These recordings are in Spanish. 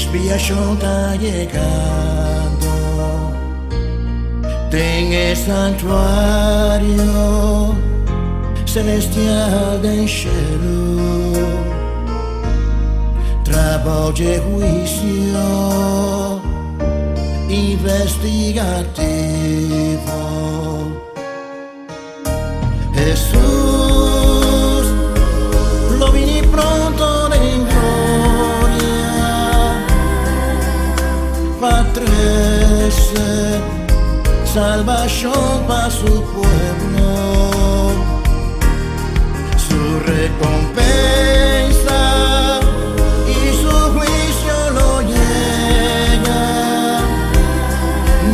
expiación está llegando. En el santuario celestial del cielo, trabajo de juicio investigativo. Jesús lo vini pronto en gloria, patrese salvación para su pueblo, su recompensa y su juicio lo llega.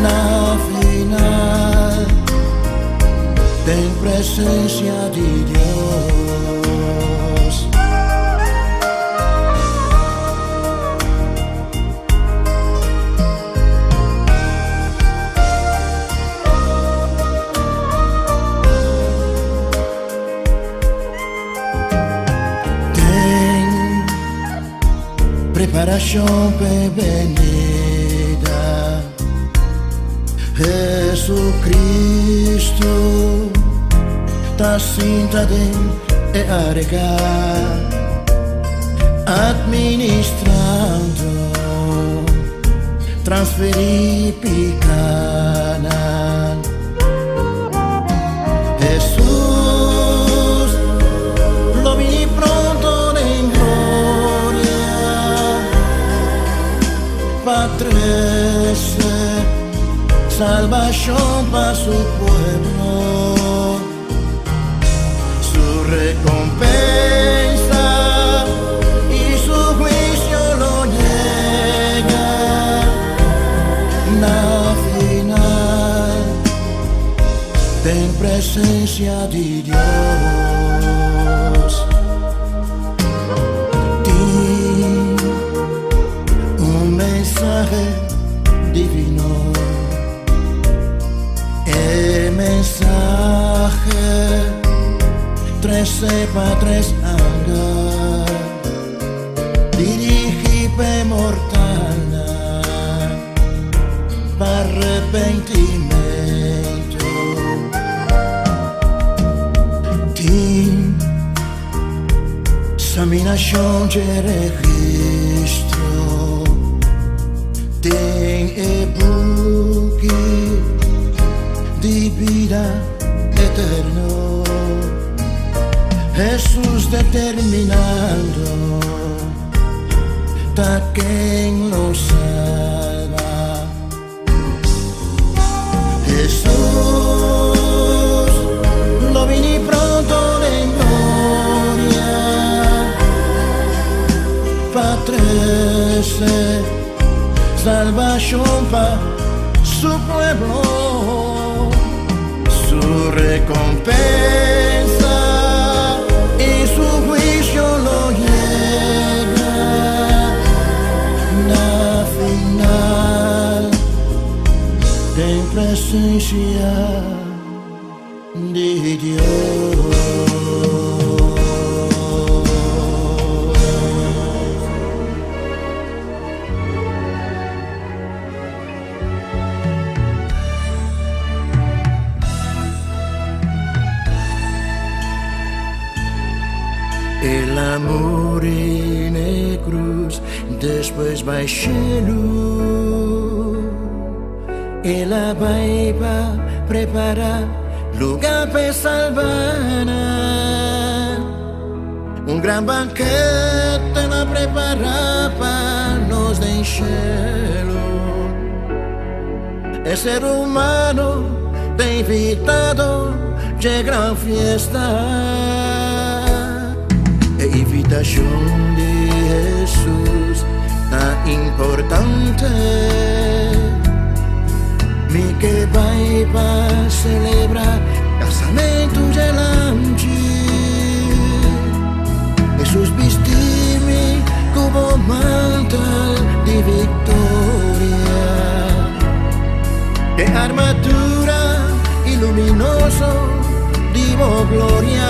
Na final, en presencia de Dios. Preparación prevenida, Jesucristo ta cinta de arregar, administrando, transferir picana. Jesús lo vini pronto en gloria, patrese salvación para su pueblo, su recompensa y su juicio lo llega. Na final, en presencia de Dios. Un mensaje divino, el mensaje 13 para 3 años, dirigí mortana para arrepentimiento. Tin examinación de registro, ten e-book de vida eterno. Jesús determinando ta quien lo salva. Jesús lo vini pronto en gloria, patrese salvación para su pueblo, su recompensa y su juicio lo llega. Na final, en presencia de Dios. El amor en la cruz, después va al cielo. Él va a preparar lugar para salvar. Un gran banquete la prepara para los del cielo. El ser humano te invitado de gran fiesta. La invitación de Jesús tan importante, mi que va a celebrar casamento delante. Jesús vistime como mantel de victoria, de armadura y luminoso divo gloria.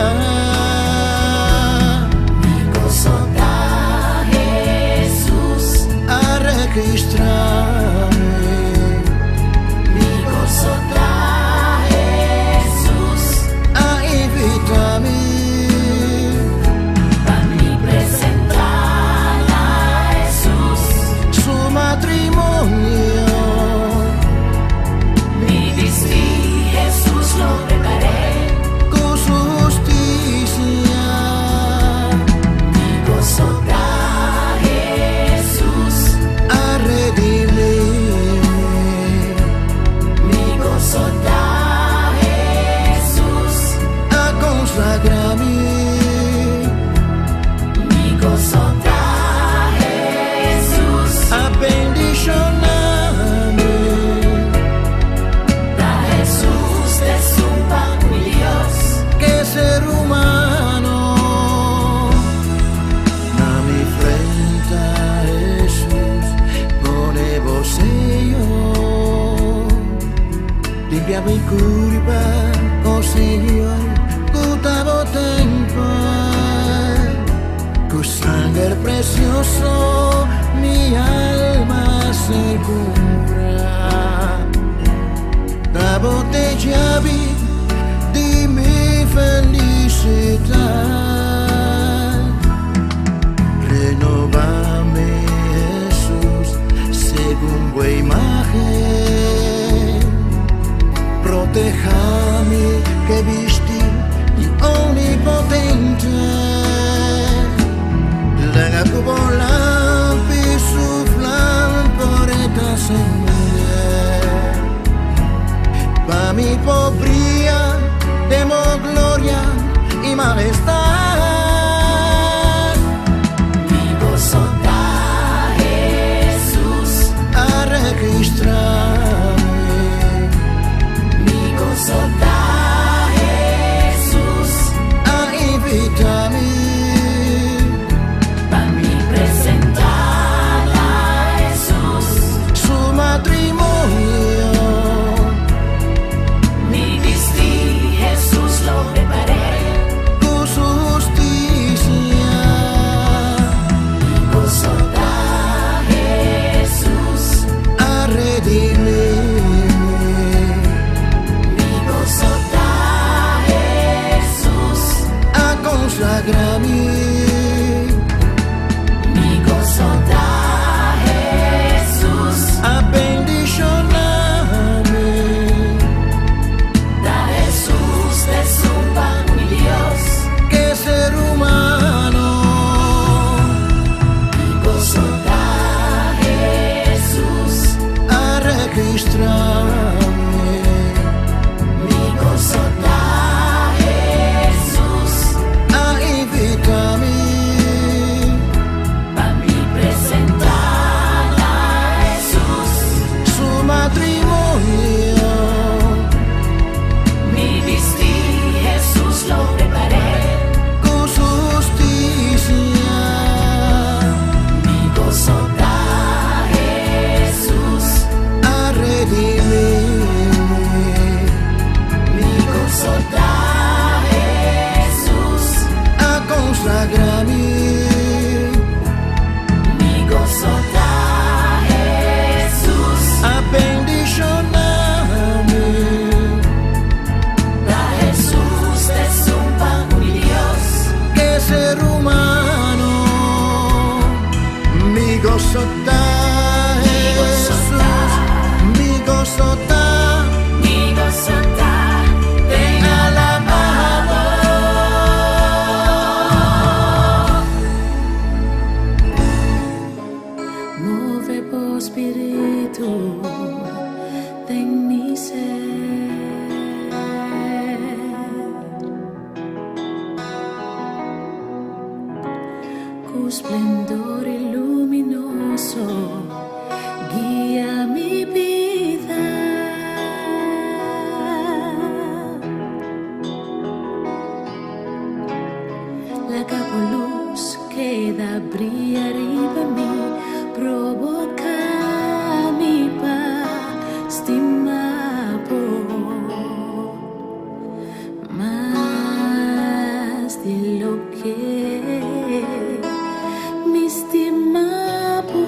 Mi gozo da Jesús, Arre registrarme. Mi gozo da Jesús, A invitarme pa' mi presentar a Jesús. su matrimonio. Mi vestir Jesús lo preparé, Con su justicia mi gozo da Jesús, a redimirme. mi gozo da Jesús, A consagrarme. mi gozo da Jesús, A bendicionarme. da Jesús de su pan mi Dios. Que ser humano na mi frente a Jesús pone voceyo. Limpia mi culpa, oh Señor, cutavo tempo. Con sangre precioso mi alma se compra. La botella di mi felicidad. Renovame, Jesús, según tu imagen. Protejame que viste y omnipotente. Laga tu volante su flan por esta semilla. Pa' mi pobría, demos gloria y majestad. Mi gozo da Jesús, A registrarme. mi gozo da Jesús, A invitarme pa' mi presentar a Jesús. su matrimonio. Mi vestir Jesús lo preparé, Con su justicia mi gozo da Jesús, a redimirme. mi gozo da Jesús, A consagrarme. mi gozo da Jesús, A bendicionarme. da Jesús de su pan mi Dios. Que ser humano Mi gozo da Jesús, a registrarme. mi gozo da Jesús, A invitarme pa' mi presentar a Jesús. su matrimonio. Mi vestir Jesús lo preparé, Con su justicia mi gozo da Jesús, a redimirme. mi gozo da Jesús, A consagrarme. mi gozo da Jesús, A bendicionarme. da Jesús de su pan mi Dios. Que ser humano mi gozo da Jesús. Mi gozo da Mi gozo da, ven alabado. Mueve por espíritu en mi ser. Con esplendor luminoso guía mi vida. La luz que da brillar arriba de mí provoca mi paz, estimado. Más de lo que mi estimado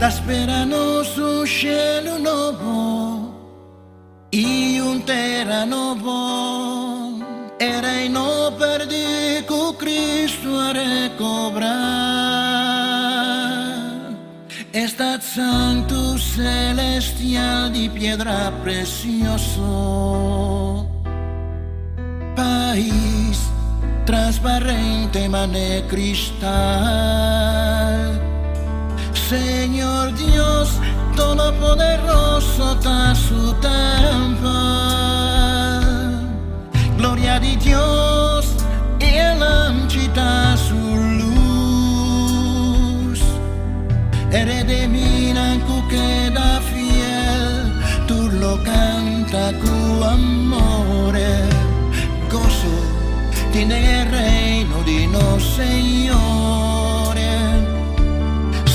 Está esperando un cielo nuevo y un terra nuevo. Era y no perdí con Cristo a recobrar. Está santo celestial de piedra precioso. País transparente, mané cristal. Señor Dios Todopoderoso, ta su templo. Gloria de Dios y el anchita su luz. Eredemina cu queda fiel, tú lo canta cu amore. Gozo tiene el reino de nos Señores.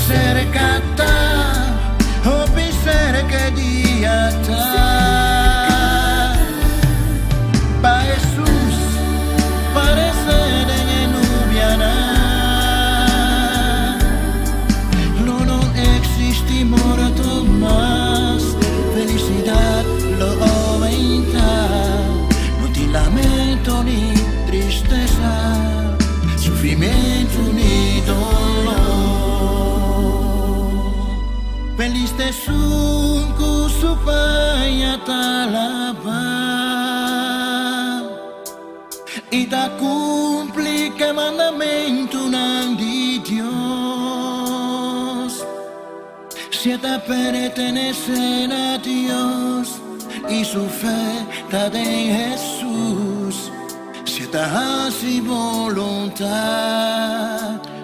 Cercata, oh cerca dia ta. Pa Jesús parece de nubiana. No existe muerto más. Felicidad lo aumenta. No te lamento ni tristeza, sufrimiento ni dolor. Feliz de su paya talaba y ta cumpli que mandamento de Dios. Si te pertenece a Dios y su fe está en Jesús, si te hace voluntad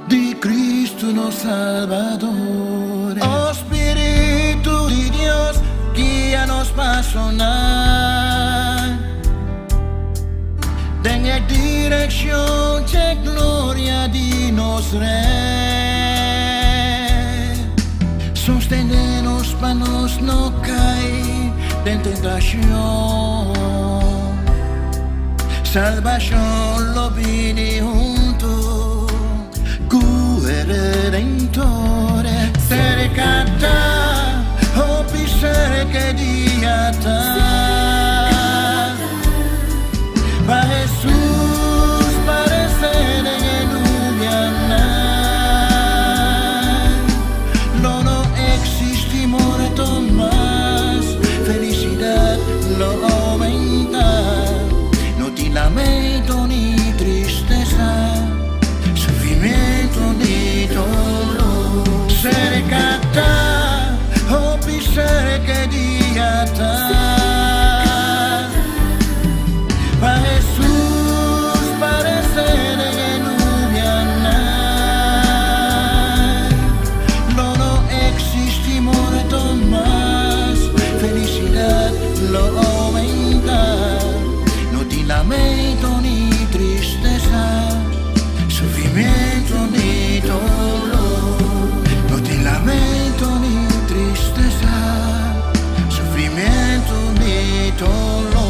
de Cristo nos Salvador. Oh Espíritu de Dios, guíanos para sonar. Den dirección de gloria de nos Rey. Sostenernos para nos no caer en tentación. Salvación lo vine junto, cu Redentore. Cercata, oh cerca dia ta. Pa Jesús parece de nubiana. No existe muerto más. Felicidad lo aumenta. No te lamento ni tristeza, sufrimiento ni dolor. Cercata, oh cerca dia ta. Pa Jesús parece de nubiana. No existe muerto más. Felicidad lo aumenta. No te lamento ni tristeza, sufrimiento ni dolor. No te lamento ni tristeza, sufrimiento ni dolor.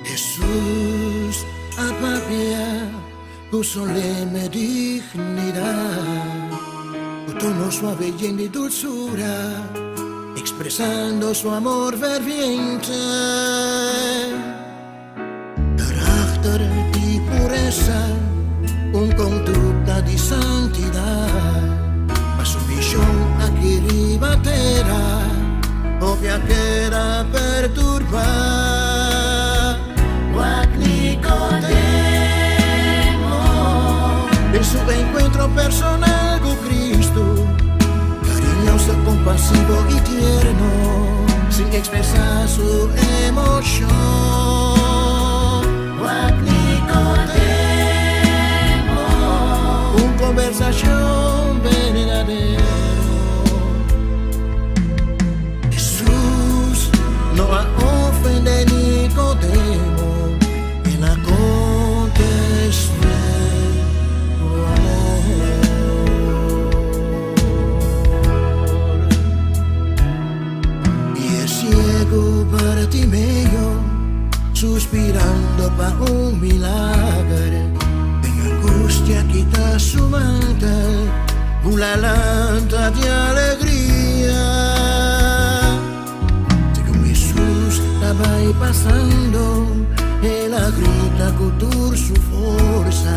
Jesús apapia con solemne dignidad, con tono suave y lleno de dulzura, expresando su amor ferviente. Carácter y pureza, un conducta de santidad, ma su visión aquí ribatera, obvia que era perturbar. Nicodemo, en su encuentro personal con Cristo, cariñoso, compasivo y tierno, sin expresar su emoción. Nicodemo, una conversación verdadera. Jesús una lanta de alegría. Según Jesús estaba ahí pasando, él grita con toda su fuerza.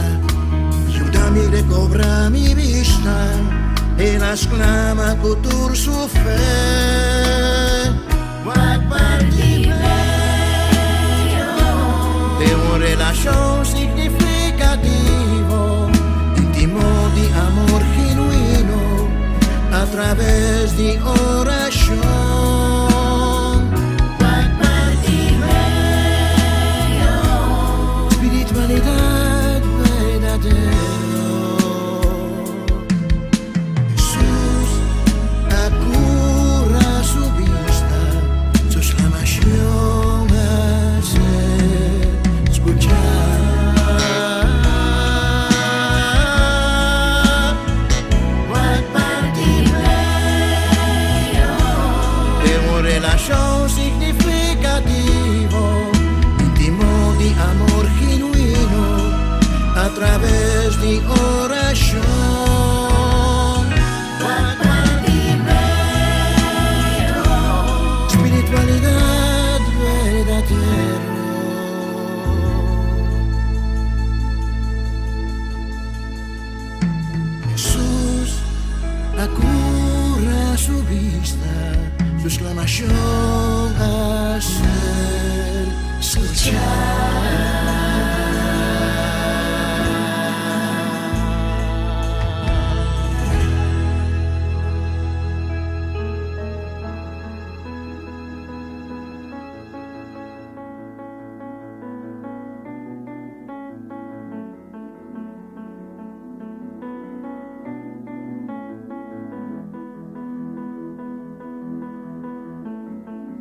Ayúdame a recobrar mi vista, él exclama con toda su fe. De una relación significativo, íntimo de amor genuino, a través de oración. Espiritualidad verdadera. Jesús acurra su vista, su exclamación hace escuchar. Relación significativo, íntimo de amor genuino, a través de oración. Espiritualidad verdadera. Jesús acurra su vista, su exclamación hacer escuchar.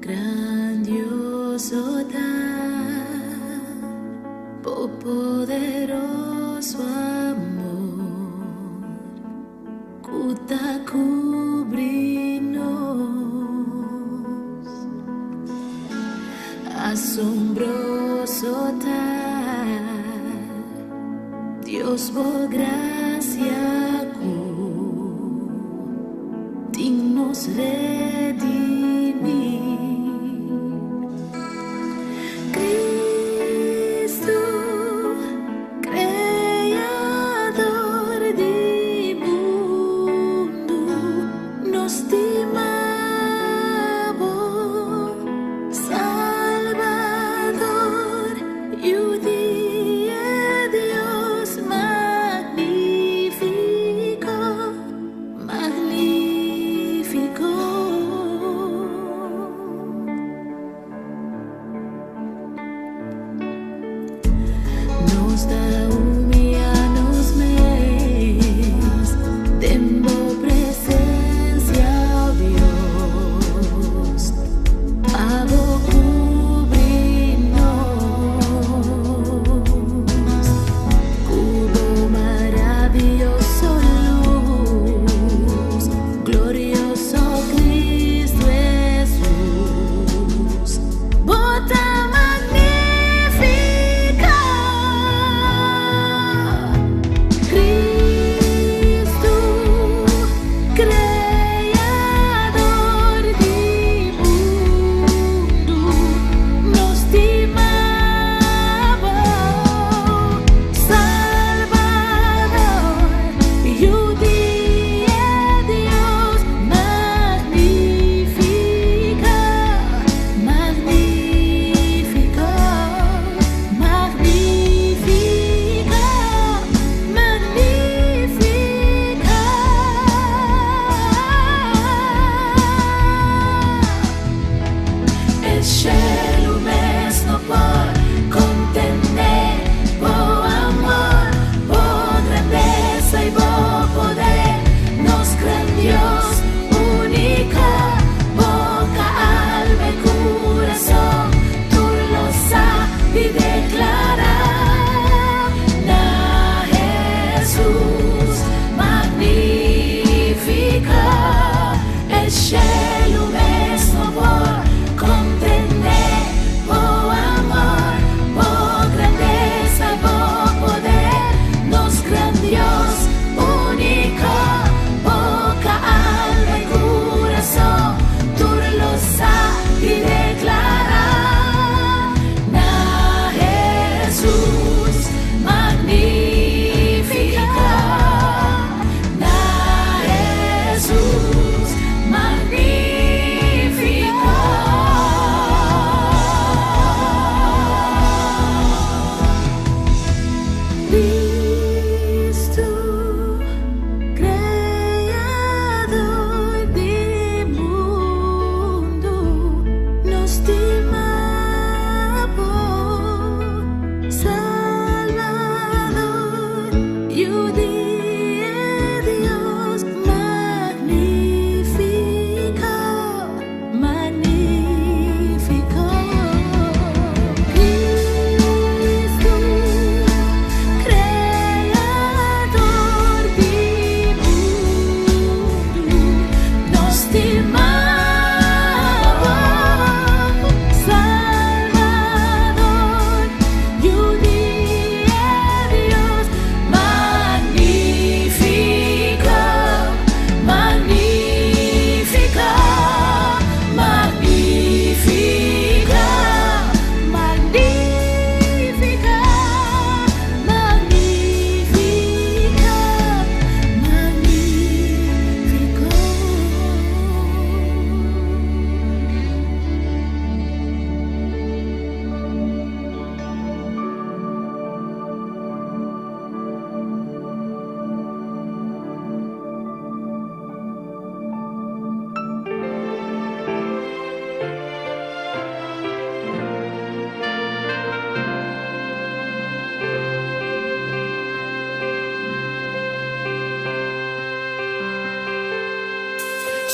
Grandioso poderoso amor, cuta cubrirnos, asombroso Dios por gracia dignos redimir. Magnífico.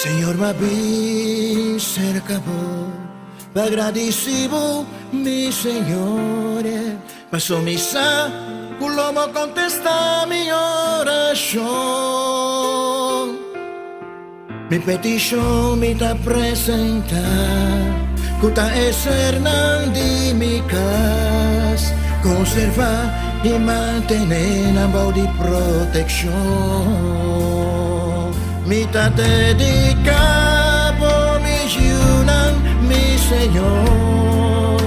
Senhor, me vi cerca vos, agradecido, mi Senhor, passou missa, culomo contesta mi oração. Mi petition mi ta presenta, cuta ser di mi cas, conserva y mantener a bau di protection. Mi ta dedica por mi yunan, mi Señor.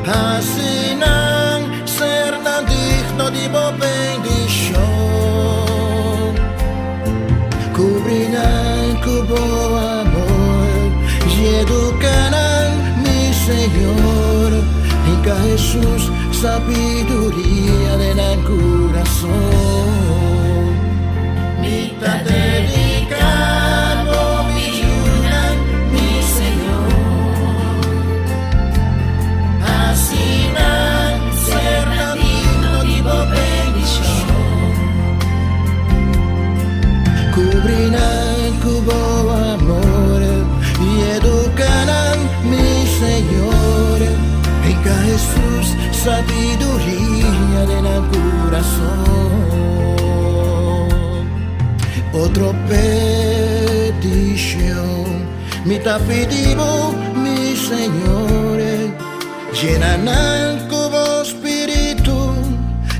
Asinan ser digno di bo bendición. Cubrirán cubo amor y educarán mi Señor. Inca Jesús sabiduría de la corazón. Mi ta dedicado mi yunan, mi Señor. Asinan ser digno di bo bendición. Cubrirán cubo amor y educarán mi Señor. Inca Jesús sabiduría de la corazón. Otro petición, mi ta pedido mi Señor. Llenarán cubo espíritu,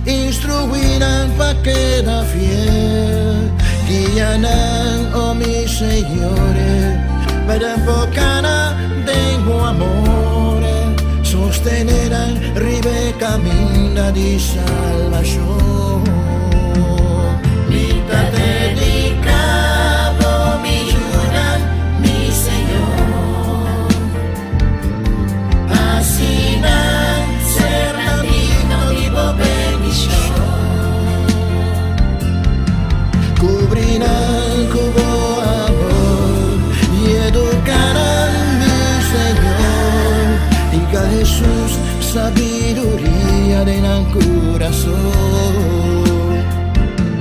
instruirán pa que da fiel. Guiarán, oh mi Señor, para bocana de amor. Sostenerán ribe camina di salvación. Mi ta dedicado mi yunan, mi Señor. Asinan ser digno di bo bendición. Cubrirán cubo amor y educarán mi Señor. Inca Jesús sabiduría de la corazón.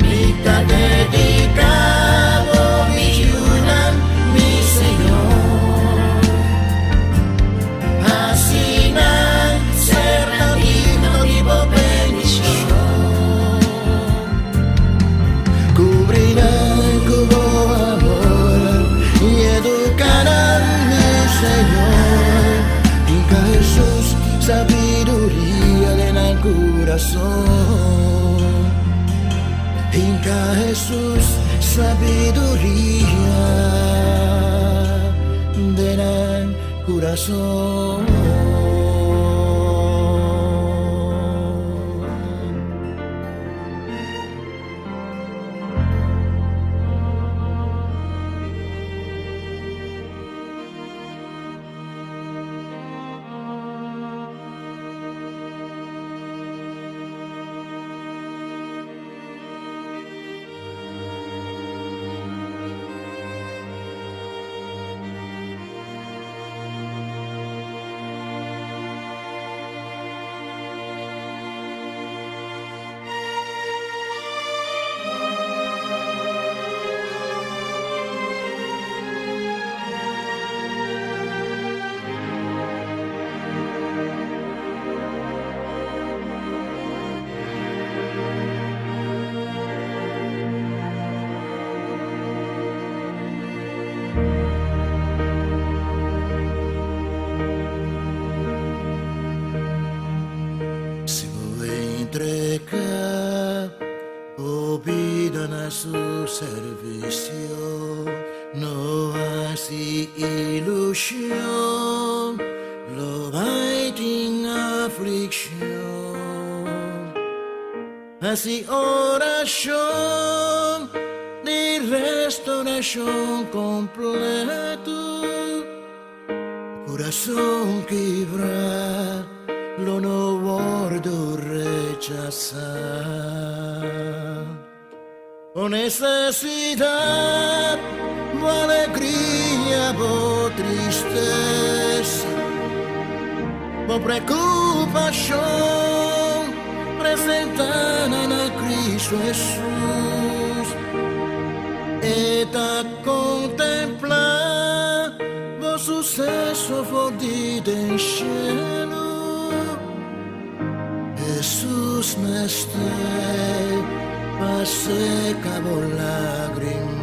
Mi ta dedicado mi yunan, mi Señor. Asinan ser digno di bo bendición. Cubrirán cubo amor y educarán mi Señor. Inca Jesús sabiduría de la corazón. Inca Jesús sabiduría de la corazón. Entrega, olvidan a su servicio, no así ilusión, lo hay en aflicción, así oración de restauración completo, corazón quebrado. Lo no bordo rechazar. O necesidad, o alegría, o tristeza, o preocupación, presentan a Cristo Jesús. a contemplar o sucesso fodido em cielo. Jesus mestre, passe cabo lágrima.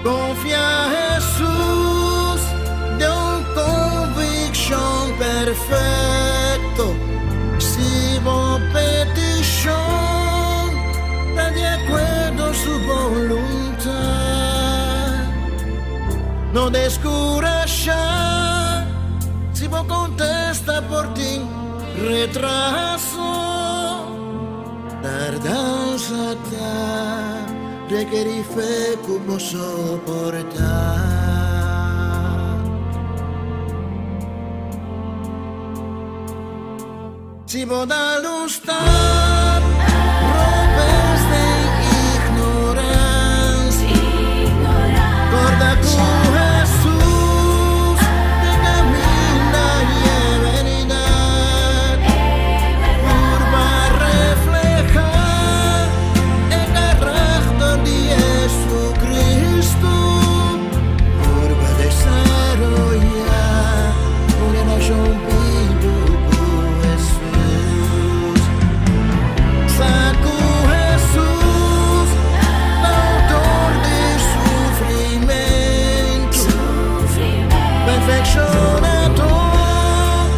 Confia a Jesus, de convicción perfecto. Si vos petición está de acuerdo su voluntad, no descubras ya. Si vos contesta por ti, retraso, tardanza requerir fe como soportar. Si vos da luz rompes de ignorancia, corda con Jesús te camina y es verdad, curva reflejar el carácter de Jesucristo, curva desarrollar una relación viva con Jesús. Saco Jesús, autor de sufrimiento, perfeccionador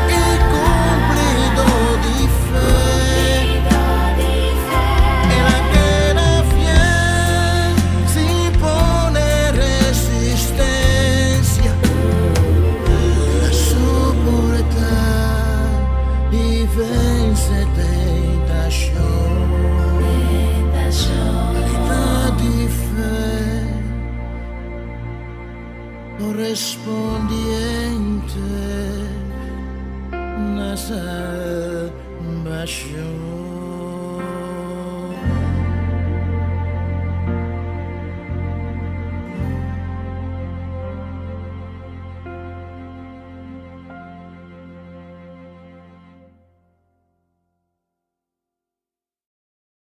y cumplidor de fe. En la que era fiel, sin poner resistencia, la soportar y vence tentación. Calidad de fe correspondiente a salvación.